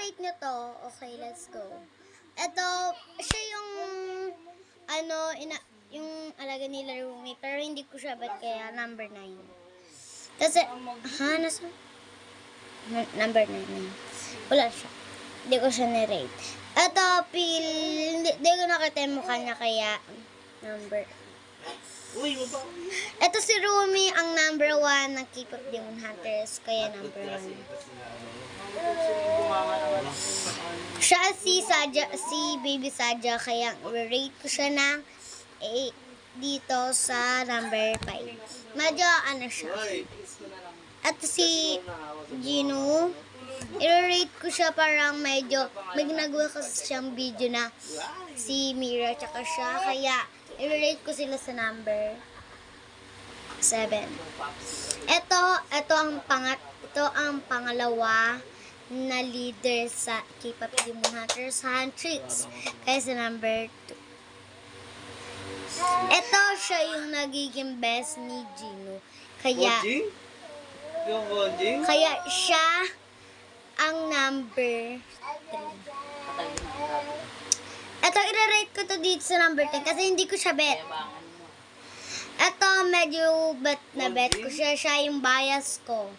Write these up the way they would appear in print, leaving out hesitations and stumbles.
i-rate nyo to. Okay, let's go. Ito, siya yung, yung alaga nila Rumi, pero hindi ko siya bet kaya number 9. Kasi, nasa? Number 9. Wala siya. Hindi ko siya ni-rate. Ito, hindi ko nakita yung mukha niya kaya number. Ito si Rumi, ang number 1 ng K-pop Demon Hunters, kaya number 1. Siya si Baby Saja, kaya rate ko siya ng 8 dito sa number 5. Medyo siya. At si Gino, i-rate ko siya parang medyo may ginagawa kasi siyang video na si Mira tsaka siya, kaya i-rate ko sila sa number 7. Ito ang pangalawa na leader sa K-pop Demon Hunters, Huntrix, kaya sa number 2. Ito siya yung nagiging best ni Gino, kaya siya ang number 3. Ito, i-rate ko to dito sa number 10 kasi hindi ko siya bet. Ito, medyo bet ko siya. Siya yung bias ko.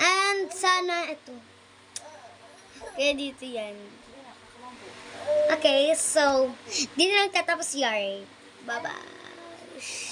And sana ito. Kaya dito yan. Okay, so, dito lang tatapos yari. Bye-bye.